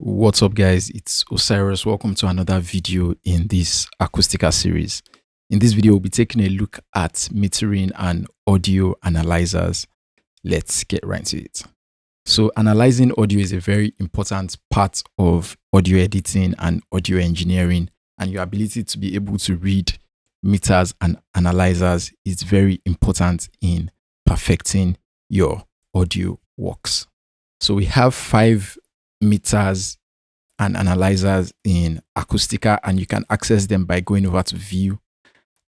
What's up, guys? It's Osiris. Welcome to another video in this Acoustica series. In this video, we'll be taking a look at metering and audio analyzers. Let's get right into it. So analyzing audio is a very important part of audio editing and audio engineering, and your ability to be able to read meters and analyzers is very important in perfecting your audio works. So we have 5 meters and analyzers in Acoustica, and you can access them by going over to View,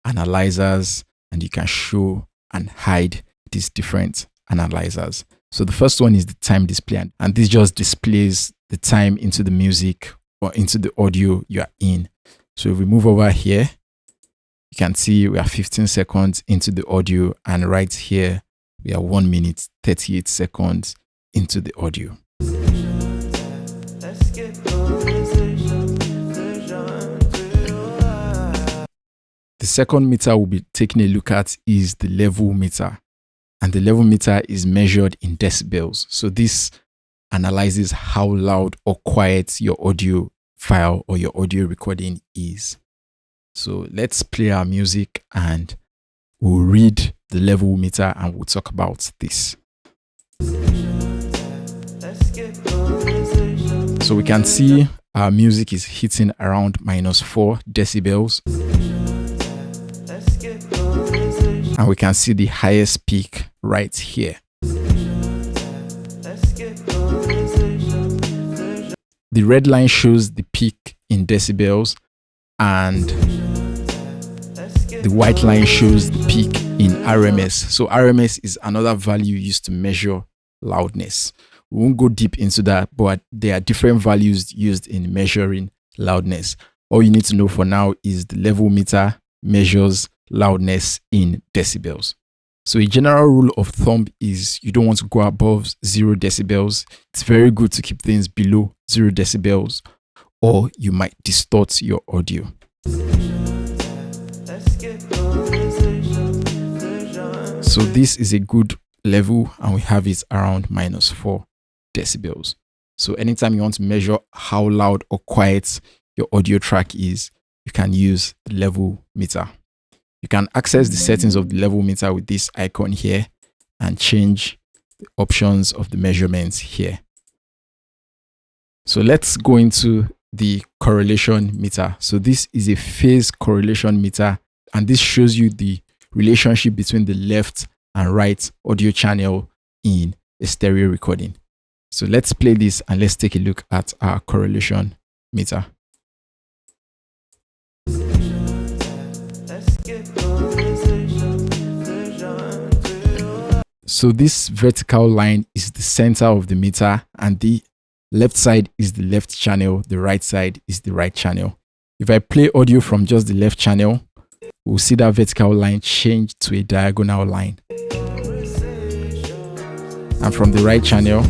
Analyzers, and you can show and hide these different analyzers. So the first one is the time display, and this just displays the time into the music or into the audio you are in. So if we move over here, you can see we are 15 seconds into the audio, and right here we are 1 minute 38 seconds into the audio. The second meter we'll be taking a look at is the level meter, and the level meter is measured in decibels. So this analyzes how loud or quiet your audio file or your audio recording is. So let's play our music and we'll read the level meter and we'll talk about this. So we can see our music is hitting around -4 decibels. And we can see the highest peak right here. The red line shows the peak in decibels, and the white line shows the peak in RMS. So RMS is another value used to measure loudness. We won't go deep into that, but there are different values used in measuring loudness. All you need to know for now is the level meter measures loudness in decibels. So a general rule of thumb is you don't want to go above 0 decibels. It's very good to keep things below 0 decibels, or you might distort your audio. So this is a good level, and we have it around -4 decibels. So anytime you want to measure how loud or quiet your audio track is, you can use the level meter. You can access the settings of the level meter with this icon here and change the options of the measurements here. So let's go into the correlation meter. So this is a phase correlation meter, and this shows you the relationship between the left and right audio channel in a stereo recording. So let's play this and let's take a look at our correlation meter. So this vertical line is the center of the meter, and the left side is the left channel, the right side is the right channel. If I play audio from just the left channel, we'll see that vertical line change to a diagonal line. And from the right channel,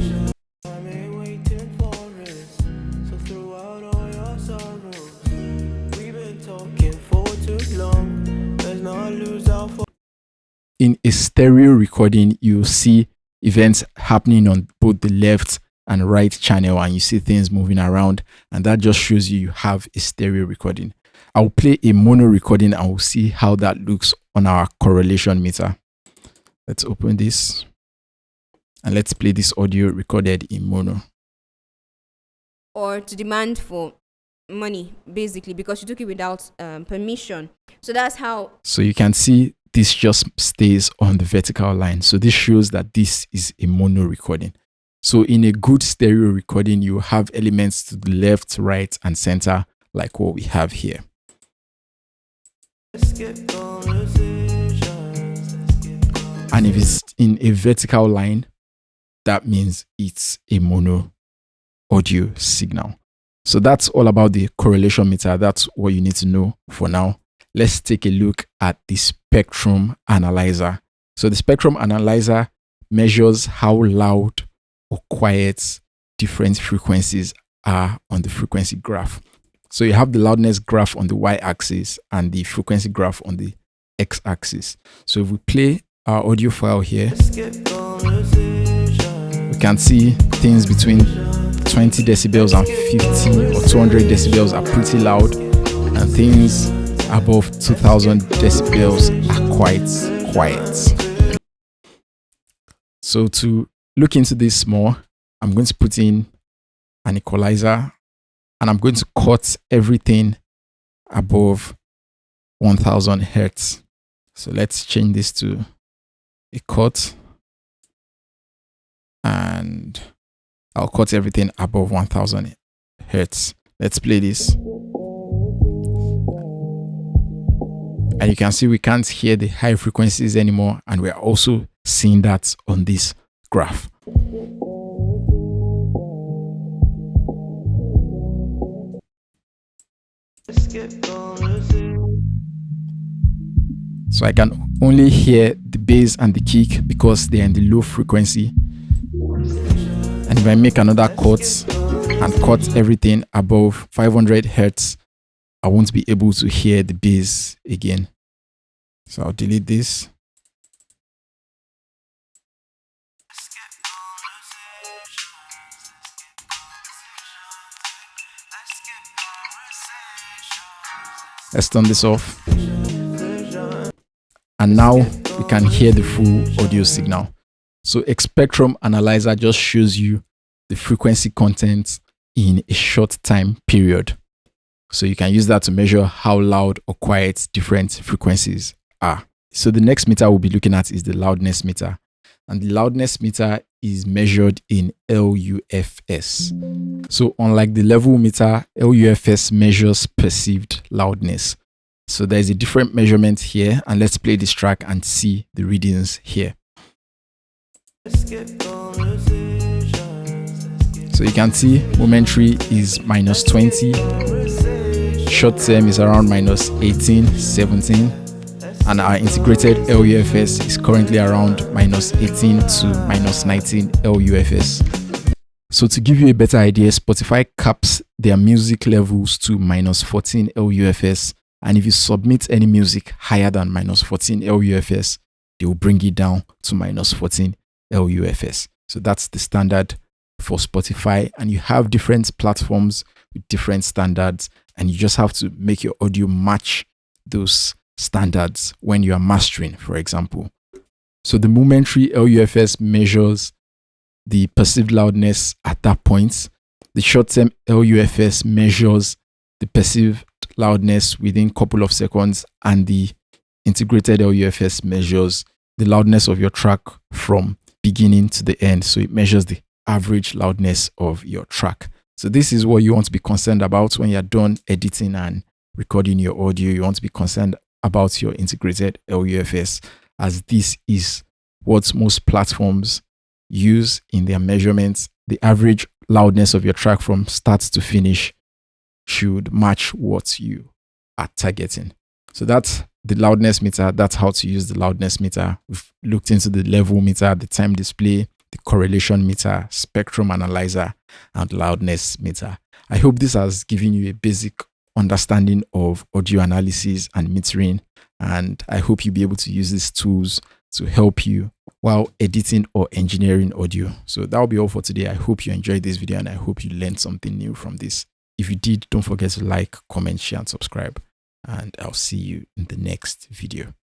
in a stereo recording, you see events happening on both the left and right channel, and you see things moving around, and that just shows you have a stereo recording. I'll play a mono recording and we'll see how that looks on our correlation meter. Let's open this and let's play this audio recorded in mono. Or to demand for money, basically, because you took it without permission. So that's how. So you can see this just stays on the vertical line. So this shows that this is a mono recording. So in a good stereo recording, you have elements to the left, right, and center, like what we have here. And if it's in a vertical line, that means it's a mono audio signal. So that's all about the correlation meter. That's what you need to know for now. Let's take a look at the spectrum analyzer. So the spectrum analyzer measures how loud or quiet different frequencies are on the frequency graph. So you have the loudness graph on the y-axis and the frequency graph on the x-axis. So if we play our audio file here, we can see things between 20 decibels and 50 or 200 decibels are pretty loud, and things above 2000 decibels are quite quiet. So to look into this more, I'm going to put in an equalizer, and I'm going to cut everything above 1000 hertz. So let's change this to a cut, and I'll cut everything above 1000 hertz. Let's play this. And you can see we can't hear the high frequencies anymore, and we're also seeing that on this graph. So I can only hear the bass and the kick because they're in the low frequency. And if I make another cut and cut everything above 500 hertz, I won't be able to hear the bass again. So I'll delete this. Let's turn this off. And now we can hear the full audio signal. So a spectrum analyzer just shows you the frequency content in a short time period. So you can use that to measure how loud or quiet different frequencies are. So the next meter we'll be looking at is the loudness meter. And the loudness meter is measured in LUFS. So unlike the level meter, LUFS measures perceived loudness. So there's a different measurement here, and let's play this track and see the readings here. So you can see momentary is -20, short term is around -18, 17, and our integrated LUFS is currently around -18 to -19 LUFS. So to give you a better idea, Spotify caps their music levels to -14 LUFS, and if you submit any music higher than -14 LUFS, they will bring it down to -14 LUFS. So that's the standard for Spotify, and you have different platforms with different standards, and you just have to make your audio match those standards when you are mastering, for example. So the momentary LUFS measures the perceived loudness at that point. The short-term LUFS measures the perceived loudness within a couple of seconds, and the integrated LUFS measures the loudness of your track from beginning to the end. So it measures the average loudness of your track. So this is what you want to be concerned about when you're done editing and recording your audio. You want to be concerned about your integrated LUFS, as this is what most platforms use in their measurements. The average loudness of your track from start to finish should match what you are targeting. So that's the loudness meter. That's how to use the loudness meter. We've looked into the level meter, the time display, the correlation meter, spectrum analyzer, and loudness meter. I hope this has given you a basic understanding of audio analysis and metering, and I hope you'll be able to use these tools to help you while editing or engineering audio. So that will be all for today. I hope you enjoyed this video, and I hope you learned something new from this. If you did, don't forget to like, comment, share, and subscribe, and I'll see you in the next video.